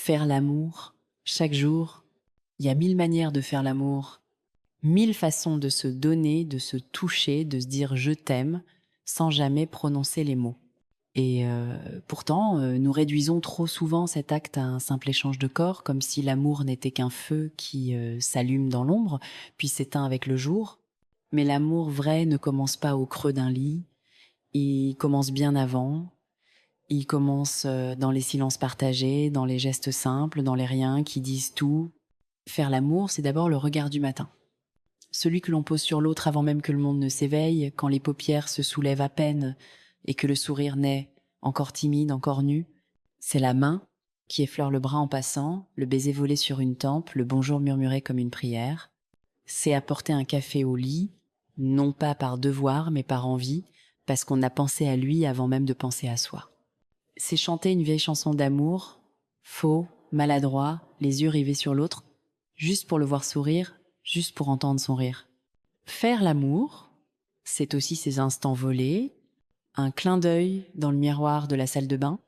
Faire l'amour, chaque jour, il y a 1000 manières de faire l'amour, 1000 façons de se donner, de se toucher, de se dire je t'aime, sans jamais prononcer les mots. Et pourtant, nous réduisons trop souvent cet acte à un simple échange de corps, comme si l'amour n'était qu'un feu qui s'allume dans l'ombre, puis s'éteint avec le jour. Mais l'amour vrai ne commence pas au creux d'un lit, il commence bien avant. Il commence dans les silences partagés, dans les gestes simples, dans les riens qui disent tout. Faire l'amour, c'est d'abord le regard du matin. Celui que l'on pose sur l'autre avant même que le monde ne s'éveille, quand les paupières se soulèvent à peine et que le sourire naît, encore timide, encore nu. C'est la main qui effleure le bras en passant, le baiser volé sur une tempe, le bonjour murmuré comme une prière. C'est apporter un café au lit, non pas par devoir, mais par envie, parce qu'on a pensé à lui avant même de penser à soi. C'est chanter une vieille chanson d'amour, faux, maladroit, les yeux rivés sur l'autre, juste pour le voir sourire, juste pour entendre son rire. Faire l'amour, c'est aussi ces instants volés, un clin d'œil dans le miroir de la salle de bain,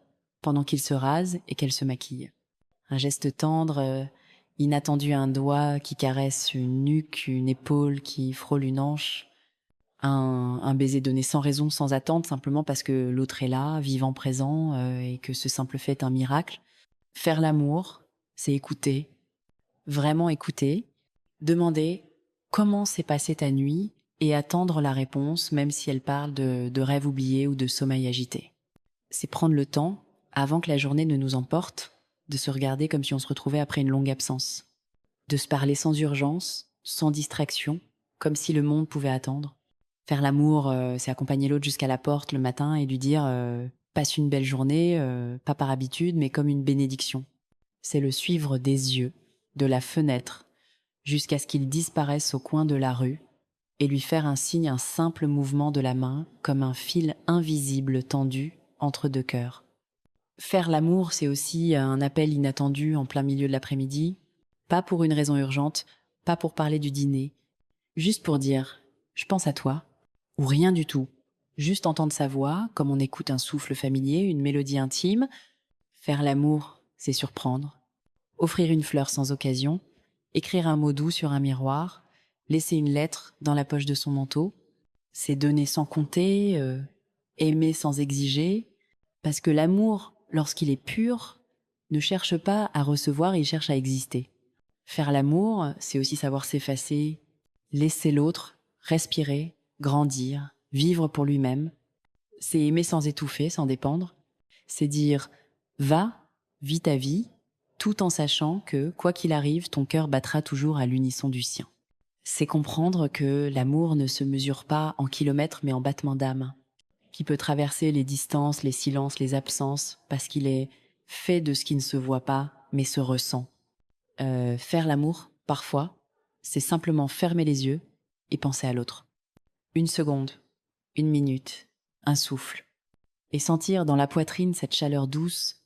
pendant qu'il se rase et qu'elle se maquille. Un geste tendre, inattendu, un doigt qui caresse une nuque, une épaule qui frôle une hanche, un baiser donné sans raison, sans attente, simplement parce que l'autre est là, vivant, présent, et que ce simple fait est un miracle. Faire l'amour, c'est écouter, vraiment écouter, demander comment s'est passée ta nuit et attendre la réponse, même si elle parle de rêves oubliés ou de sommeil agité. C'est prendre le temps, avant que la journée ne nous emporte, de se regarder comme si on se retrouvait après une longue absence, de se parler sans urgence, sans distraction, comme si le monde pouvait attendre. Faire l'amour, c'est accompagner l'autre jusqu'à la porte le matin et lui dire passe une belle journée, pas par habitude, mais comme une bénédiction. C'est le suivre des yeux, de la fenêtre, jusqu'à ce qu'il disparaisse au coin de la rue, et lui faire un signe, un simple mouvement de la main, comme un fil invisible tendu entre deux cœurs. Faire l'amour, c'est aussi un appel inattendu en plein milieu de l'après-midi, pas pour une raison urgente, pas pour parler du dîner, juste pour dire « je pense à toi », ou rien du tout. Juste entendre sa voix, comme on écoute un souffle familier, une mélodie intime. Faire l'amour, c'est surprendre. Offrir une fleur sans occasion, écrire un mot doux sur un miroir, laisser une lettre dans la poche de son manteau. C'est donner sans compter, aimer sans exiger. Parce que l'amour, lorsqu'il est pur, ne cherche pas à recevoir, il cherche à exister. Faire l'amour, c'est aussi savoir s'effacer, laisser l'autre, respirer, grandir, vivre pour lui-même. C'est aimer sans étouffer, sans dépendre. C'est dire va, vis ta vie, tout en sachant que, quoi qu'il arrive, ton cœur battra toujours à l'unisson du sien. C'est comprendre que l'amour ne se mesure pas en kilomètres mais en battements d'âme, qui peut traverser les distances, les silences, les absences, parce qu'il est fait de ce qui ne se voit pas mais se ressent. Faire l'amour, parfois, c'est simplement fermer les yeux et penser à l'autre. Une seconde, une minute, un souffle. Et sentir dans la poitrine cette chaleur douce,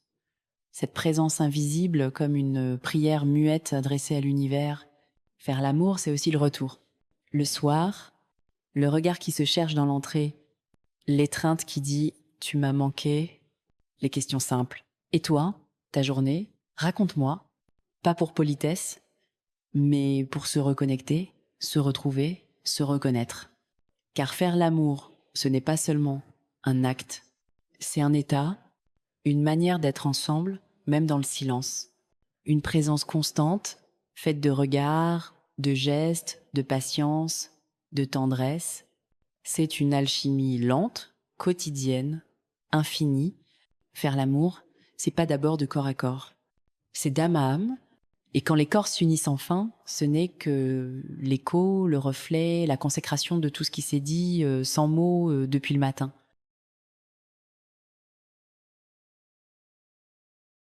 cette présence invisible comme une prière muette adressée à l'univers. Faire l'amour, c'est aussi le retour. Le soir, le regard qui se cherche dans l'entrée, l'étreinte qui dit « tu m'as manqué », les questions simples. Et toi, ta journée, raconte-moi, pas pour politesse, mais pour se reconnecter, se retrouver, se reconnaître. Car faire l'amour, ce n'est pas seulement un acte, c'est un état, une manière d'être ensemble, même dans le silence. Une présence constante, faite de regards, de gestes, de patience, de tendresse. C'est une alchimie lente, quotidienne, infinie. Faire l'amour, c'est pas d'abord de corps à corps. C'est d'âme à âme. Et quand les corps s'unissent enfin, ce n'est que l'écho, le reflet, la consécration de tout ce qui s'est dit sans mots depuis le matin.